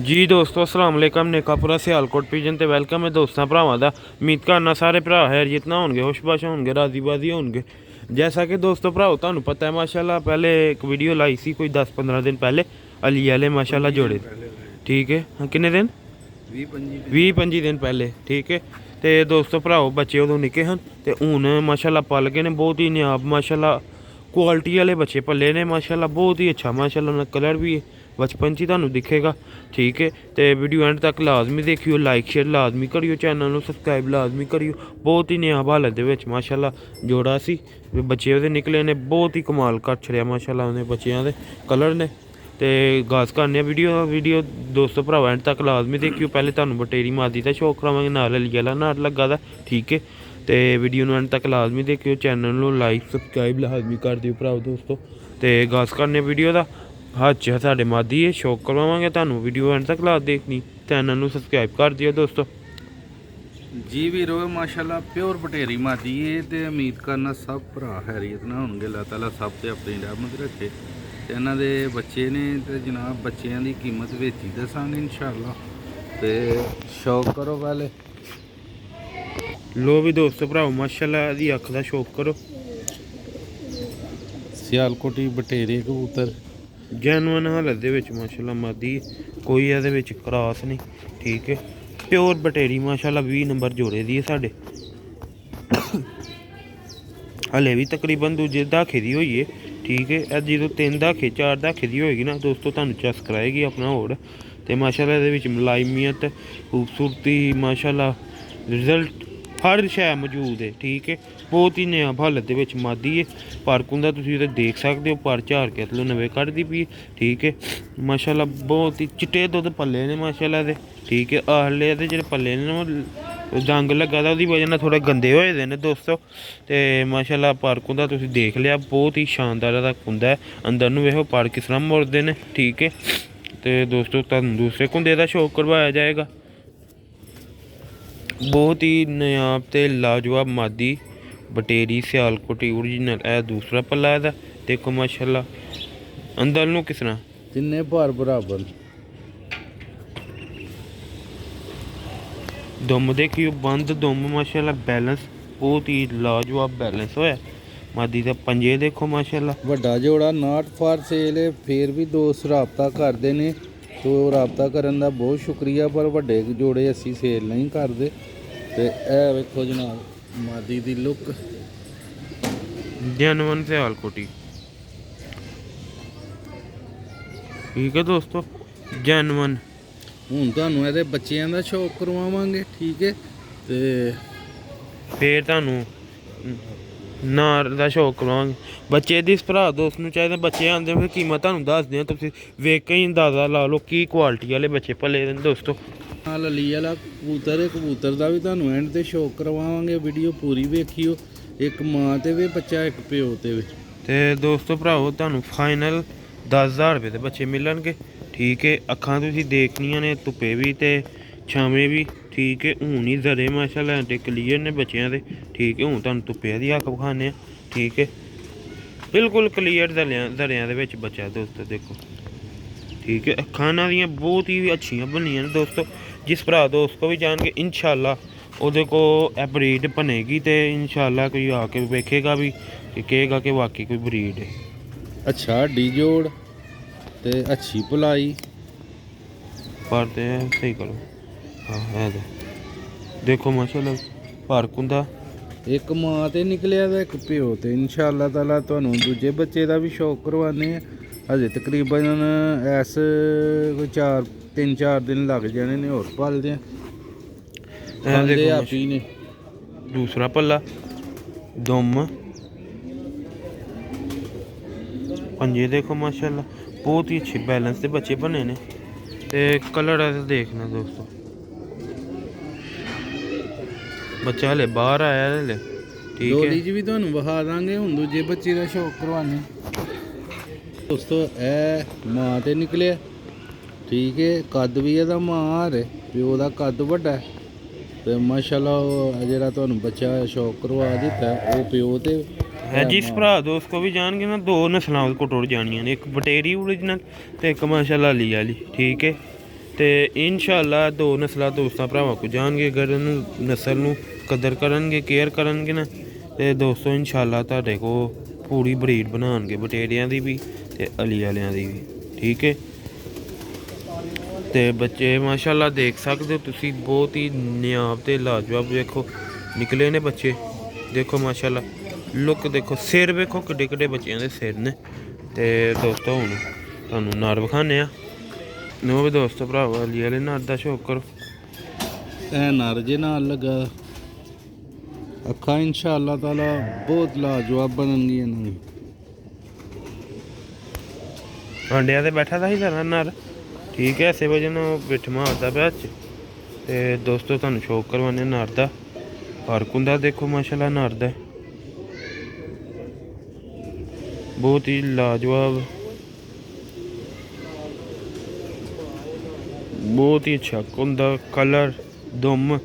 ਜੀ ਦੋਸਤੋ अस्सलाम वालेकुम नेकापुरा सियालकोट पिजन ते वेलकम है दोस्तों भरावां दा। उम्मीद करना सारे भरा हैरियत ना होणगे, खुशबाश होणगे, राजीबाजी होणगे। जैसा कि दोस्तों भराओ तुहानू पता है माशाल्लाह पहले एक वीडियो लाई सी कोई 10-15 दिन पहले अली वाले माशाल्लाह जोड़े, ठीक है। हाँ किन्ने दिन 20-25 दिन पहले, ठीक है। तो दोस्तों भराओ बच्चे उदों निक्के हन ते हुण माशाल्लाह पल गए ने, बहुत ही नायाब माशाल्लाह क्वालिटी वाले बच्चे पले ने माशाल्लाह, बहुत ही अच्छा माशाल्लाह। उन्हें कलर भी बचपन च तुहानू दिखेगा, ठीक है। तो वीडियो एंड तक लाजमी देखियो, लाइक शेयर लाजमी करियो, चैनल को सबसक्राइब लाजमी करियो। बहुत ही नायाब हालत दे विच माशाल्लाह जोड़ा सी, बच्चे उहदे निकले ने, बहुत ही कमाल कर छड़िया माशाल्लाह उन्हें बच्चों के कलर ने। तो गास करने वीडियो दोस्तों भरावा एंड तक लाजमी देखियो। पहले तुहानू बटेरी मादी का शौक करावांगे, नाल अली वाला नाट लगा दा, ठीक है। तो वीडियो एंड तक लाजमी देखियो, चैनल को लाइक सबसक्राइब लाजमी कर दियो भराओ दोस्तों। तो गास करने वीडियो का हाथ च साढ़े मादी है, शौक करवावांगे तुहानू, वीडियो एंड तक ला देखनी, चैनल को सबसक्राइब कर दियो दोस्तों। जी वीरो माशाल्लाह प्योर बटेरी मादी है। तो उम्मीद करना सब भरा हैरियत ना होंगे, अल्लाह ताला सब ते अपनी रहमत रखे। तो इन्हां दे बच्चे ने तो जनाब बच्चों की कीमत विच ही दसांगे इंशाअल्लाह। तो शौक करो पहले लो भी दोस्तों भराओ माशाल्लाह दी अख दा शौक करो। सियालकोटी बटेरे कबूतर जैनुअन हालत दे विच माशाल्लाह मादी, कोई इहदे विच क्रॉस नहीं, ठीक है। प्योर बटेरी माशाल्लाह 20 नंबर जोड़े दी है साढ़े, हले भी तकरीबन दूजे दाखे दी होई है, ठीक है। जो 3 दाखे 4 दाखे दी होएगी ना दोस्तों, तुहानू चस कराएगी अपना होड़। तो माशाल्लाह इहदे विच मुलायमियत खूबसूरती माशाल्लाह रिजल्ट हर शै मौजूद है, ठीक है। बहुत ही नायाब हालत दे विच मादी है, पर कुंदा तुसीं उहदे देख सकते हो, पर झाड़ के थल्लों नवें कड्ढदी पई, ठीक है। माशाल्लाह बहुत ही चिट्टे दुद्ध पल्ले ने माशाल्लाह दे, ठीक है। आहले दे जेह्ड़े पल्ले ने ओह् जंग लग्गा दा, ओह्दी वजह नाल थोड़े गंदे होए दे ने दोस्तों। ते माशाल्लाह पर कुंदा तुसीं देख लिया, बहुत ही शानदार दा कुंदा है। अंदर नूं वेखो पर किस तरह मुड़दे ने, ठीक है। तो दोस्तों तुहानूं दूसरे कुंदे दा शौक करवाया जाएगा। बहुत ही नायाब ते लाजवाब मादी बटेरी सियालकोटी ओरिजिनल है, दूसरा पल्ला है। देखो माशाल्लाह अंदर नूं किस तरह तिन्ने भार बराबर। दुम देखियो, बंद दुम माशाल्लाह, बैलेंस बहुत ही लाजवाब बैलेंस होया मादी का। पंजे देखो माशाल्लाह, ਵੱਡਾ जोड़ा नाट फॉर सेल है, फिर भी दोस्त राबता करते हैं। तो राबता करन दा बहुत शुक्रिया, पर ਵੱਡੇ जोड़े असी सेल नहीं करते। तो यह वेखो जनाब मादी दी लुक, जैनुअन सियालकोटी, ठीक है दोस्तों, जैनुअन। ਹੁਣ ਤੁਹਾਨੂੰ ਇਹਦੇ ਬੱਚਿਆਂ ਦਾ ਸ਼ੌਕ ਕਰਵਾਵਾਂਗੇ, ਠੀਕ ਹੈ। ਤੇ फिर तुहानू नार का शौक करवांगे। बच्चे दी भरा दोस्त नूं चाहिए, बच्चे आंदे फिर कीमत तुहानू दसदे आं, तुसीं वेख के ही अंदाजा ला लो की क्वालिटी वाले बच्चे भले ने दोस्तों। ਨਾਲ ਅਲੀ ਵਾਲਾ ਕਬੂਤਰ ਹੈ, ਕਬੂਤਰ ਦਾ ਵੀ ਤੁਹਾਨੂੰ ਐਂਡ ਤੇ ਸ਼ੌਕ ਕਰਵਾਵਾਂਗੇ। ਵੀਡੀਓ ਪੂਰੀ ਵੇਖਿਓ, ਇੱਕ ਮਾਂ ਤੇ ਵੀ ਬੱਚਾ, ਇੱਕ ਪਿਓ ਤੇ ਵੀ। ਤੇ ਦੋਸਤੋ ਭਰਾਓ ਤੁਹਾਨੂੰ ਫਾਈਨਲ 10,000 रुपये ਦੇ ਬੱਚੇ ਮਿਲਣਗੇ, ठीक है। ਅੱਖਾਂ ਤੁਸੀਂ ਦੇਖਣੀਆਂ ਨੇ ਧੁੱਪੇ ਵੀ ਤੇ ਛਾਵੇਂ ਵੀ, ठीक है। ਹੁਣ ਹੀ ਜ਼ਰੇ ਮਾਸ਼ਾਅੱਲਾ ਐਂਟੇ ਕਲੀਅਰ ਨੇ ਬੱਚਿਆਂ ਦੇ, ठीक है। ਹੁਣ ਤੁਹਾਨੂੰ ਧੁੱਪੇ ਦੀ ਅੱਖ ਵਿਖਾਉਂਦੇ ਆ, ठीक है। ਬਿਲਕੁਲ ਕਲੀਅਰ ਜ਼ਰਿਆਂ ਦੇ ਵਿੱਚ ਬੱਚਾ ਦੋਸਤੋ ਦੇਖੋ, ठीक है। ਅੱਖਾਂ ਇਹਨਾਂ ਦੀਆਂ ਬਹੁਤ ਹੀ ਅੱਛੀਆਂ ਬਣੀਆਂ ਨੇ ਦੋਸਤੋ। जिस भरा दोस्त को भी जाएंगे इंशाल्लाह ਉਹਦੇ को ਇਹ ਬਰੀਡ ਬਣੇਗੀ, तो इंशाल्लाह कोई आके वेखेगा भी कि कहेगा कि वाकई कोई ब्रीड है। अच्छा डी जोड़ ते अच्छी भलाई पर ते सही करो, हाँ है तो देखो माशाल्लाह पर कुंदा एक मां ते निकलिया दा, एक प्यो ते। इंशाअल्लाह ताला तुहानू दूजे बच्चे का भी शौक करवाने। हजे तकरीबन ऐस कोई 3-4 दिन लग जाने ने, और पालदे आप ही ने। दूसरा पल्ला दुम पंजे देखो माशाल्लाह, बहुत ही अच्छे बैलेंस के बच्चे बने ने। ते कलर देखना दोस्तों, बच्चा हले बाहर आया हले, ठीक है। डोली च भी तुहानू विखा दांगे। हुण दूजे बच्चे का शौक करवाने दोस्तों। ए मां ते निकले, ठीक है। कद भी एहदा मां हार है, प्यो का कद वड्डा है। तो माशाल्लाह जेह्ड़ा तुहानू बच्चा शौक करवा दिता है वो प्यो ते है। जिस भरा दोस्त को भी जाएंगे ना, 2 नस्लां को टुर जानियां ने, एक बटेरी ओरिजिनल ते एक माशाल्लाह अली वाली, ठीक है। ਤੇ ਇਨਸ਼ਾਅੱਲਾ ਦੋ ਨਸਲਾਂ ਦੋਸਤਾਂ ਭਰਾਵਾਂ ਕੋ ਜਾਣਗੇ। ਅਗਰ ਇਹਨੂੰ ਨਸਲ ਨੂੰ ਕਦਰ ਕਰਨਗੇ, ਕੇਅਰ ਕਰਨਗੇ ਨਾ, ਤੇ ਦੋਸਤੋ ਇਨਸ਼ਾਅੱਲਾ ਤੁਹਾਡੇ ਕੋ ਪੂਰੀ ਬਰੀਡ ਬਣਾਉਣਗੇ ਬਟੇਰਿਆਂ ਦੀ ਵੀ ਤੇ ਅਲੀ ਵਾਲਿਆਂ ਦੀ ਵੀ, ਠੀਕ ਹੈ। ਤੇ ਬੱਚੇ ਮਾਸ਼ਾਅੱਲਾ ਦੇਖ ਸਕਦੇ ਹੋ ਤੁਸੀਂ, ਬਹੁਤ ਹੀ ਨਿਆਬ ਤੇ ਲਾਜਵਾਬ ਵੇਖੋ ਨਿਕਲੇ ਨੇ ਬੱਚੇ। ਦੇਖੋ ਮਾਸ਼ਾਅੱਲਾ ਲੁੱਕ ਦੇਖੋ, ਸਿਰ ਵੇਖੋ ਕਿੱਡੇ ਕਿੱਡੇ ਬੱਚਿਆਂ ਦੇ ਸਿਰ ਨੇ। ਤੇ ਦੋਸਤੋ ਹੁਣ ਤੁਹਾਨੂੰ ਨਰ ਵਿਖਾਉਂਦੇ ਆ। ਨੋ ਵੀ ਦੋਸਤੋ ਭਰਾਵਾ ਅਲੀ ਵਾਲੇ ਨਰ ਦਾ ਸ਼ੌਕ ਕਰੋ। ਇਹ ਨਰ ਜੇ ਨਾਲ ਲੱਗਾ, ਅੱਖਾਂ ਇਨਸ਼ਾਅੱਲਾ ਤਾਲਾ ਬਹੁਤ ਲਾਜਵਾਬ ਬਣਨਗੀਆਂ ਇਹਨਾਂ ਦੀ। ਆਂਡਿਆਂ ਤੇ ਬੈਠਾ ਤਾਂ ਹੀ ਸਾਰਾ ਨਰ, ਠੀਕ ਹੈ। ਇਸੇ ਵਜ੍ਹਾ ਨਾਲ ਬਿੱਠ ਮਾਰਦਾ ਪਿਆ ਚ। ਤੇ ਦੋਸਤੋ ਤੁਹਾਨੂੰ ਸ਼ੌਕ ਕਰਵਾਉਂਦੇ ਨਰ ਦਾ। ਫਰਕ ਹੁੰਦਾ ਦੇਖੋ ਮਾਸ਼ਾਅੱਲਾ ਨਰ ਦਾ, ਬਹੁਤ ਹੀ ਲਾਜਵਾਬ, ਬਹੁਤ ਹੀ ਅੱਛਾ ਹੁੰਦਾ। ਕਲਰ ਦੁਮ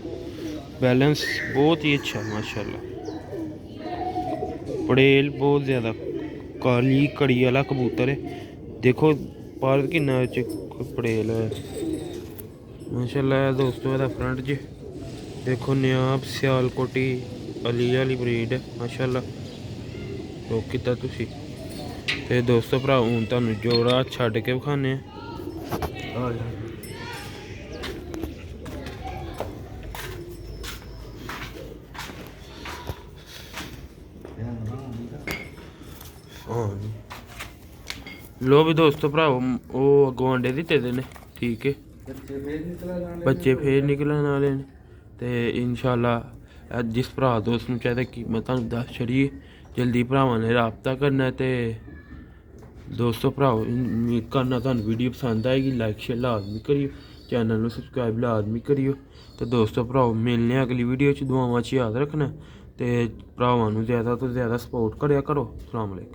बैलेंस बहुत ही अच्छा माशाल्लाह। पड़ेल बहुत ज़्यादा, काली कड़ी वाला कबूतर है। देखो पर किन्ना पड़ेल है माशाल्लाह। दोस्तों ਇਹਦਾ फ्रंट ज देखो नियाब सियालकोटी अली वाली ब्रीड है माशाल्लाह। तो किता तुसी ते दोस्तों भरा हूँ तुहानू जोड़ा छड्ड के विखाने आ। लो भी दोस्तों भराओ वो अगों अंडे दिते दे ने, ठीक है। बच्चे फिर निकलन वाले ने। ते इंशाल्लाह जिस भरा दोस्त नूं चाहिदा कि मैं तुहानू दस छड़िए, जल्दी भरावां ने राबता करना है। ते दोस्तों भराओ उम्मीद करना तुहानू वीडियो पसंद आएगी। लाइक शेयर लाजमी करियो, चैनल नूं सबसक्राइब लाजमी करियो। तो दोस्तों भराओ मिलने अगली वीडियो च, दुआवां च याद रखना। ते भरावां नूं ज़्यादा तो ज़्यादा सपोर्ट करेआ करो। अस्सलाम वालेकुम।